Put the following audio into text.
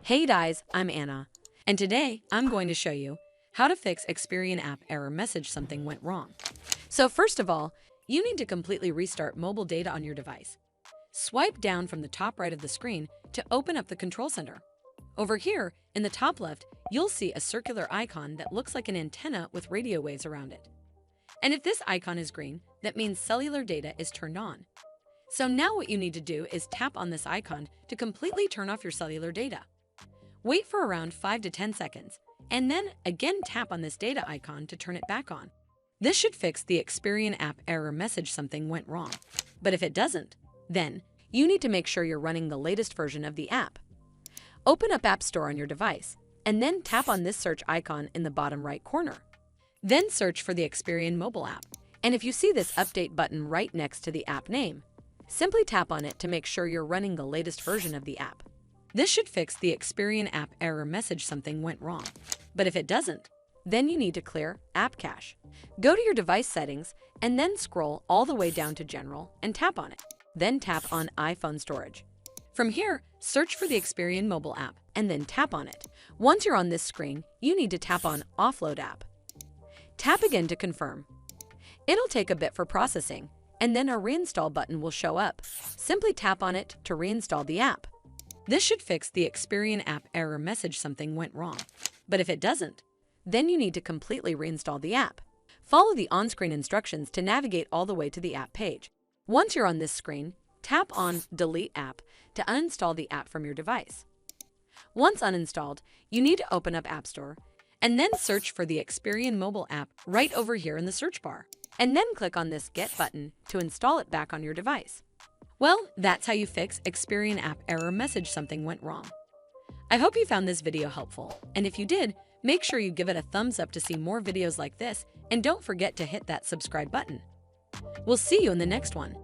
Hey guys, I'm Anna, and today I'm going to show you how to fix Experian app error message something went wrong. So first of all, you need to completely restart mobile data on your device. Swipe down from the top right of the screen to open up the control center. Over here, in the top left, you'll see a circular icon that looks like an antenna with radio waves around it. And if this icon is green, that means cellular data is turned on. So now what you need to do is tap on this icon to completely turn off your cellular data. Wait for around 5 to 10 seconds, and then again tap on this data icon to turn it back on. This should fix the Experian app error message something went wrong. But if it doesn't, then you need to make sure you're running the latest version of the app. Open up App Store on your device, and then tap on this search icon in the bottom right corner. Then search for the Experian mobile app, and if you see this update button right next to the app name, simply tap on it to make sure you're running the latest version of the app. This should fix the Experian app error message something went wrong. But if it doesn't, then you need to clear App Cache. Go to your device settings and then scroll all the way down to General and tap on it. Then tap on iPhone Storage. From here, search for the Experian mobile app and then tap on it. Once you're on this screen, you need to tap on Offload App. Tap again to confirm. It'll take a bit for processing, and then a reinstall button will show up. Simply tap on it to reinstall the app. This should fix the Experian app error message something went wrong. But if it doesn't, then you need to completely reinstall the app. Follow the on-screen instructions to navigate all the way to the app page. Once you're on this screen, tap on Delete App to uninstall the app from your device. Once uninstalled, you need to open up App Store and then search for the Experian mobile app right over here in the search bar. And then click on this Get button to install it back on your device. Well, that's how you fix Experian app error message something went wrong. I hope you found this video helpful, and if you did, make sure you give it a thumbs up to see more videos like this, and don't forget to hit that subscribe button. We'll see you in the next one.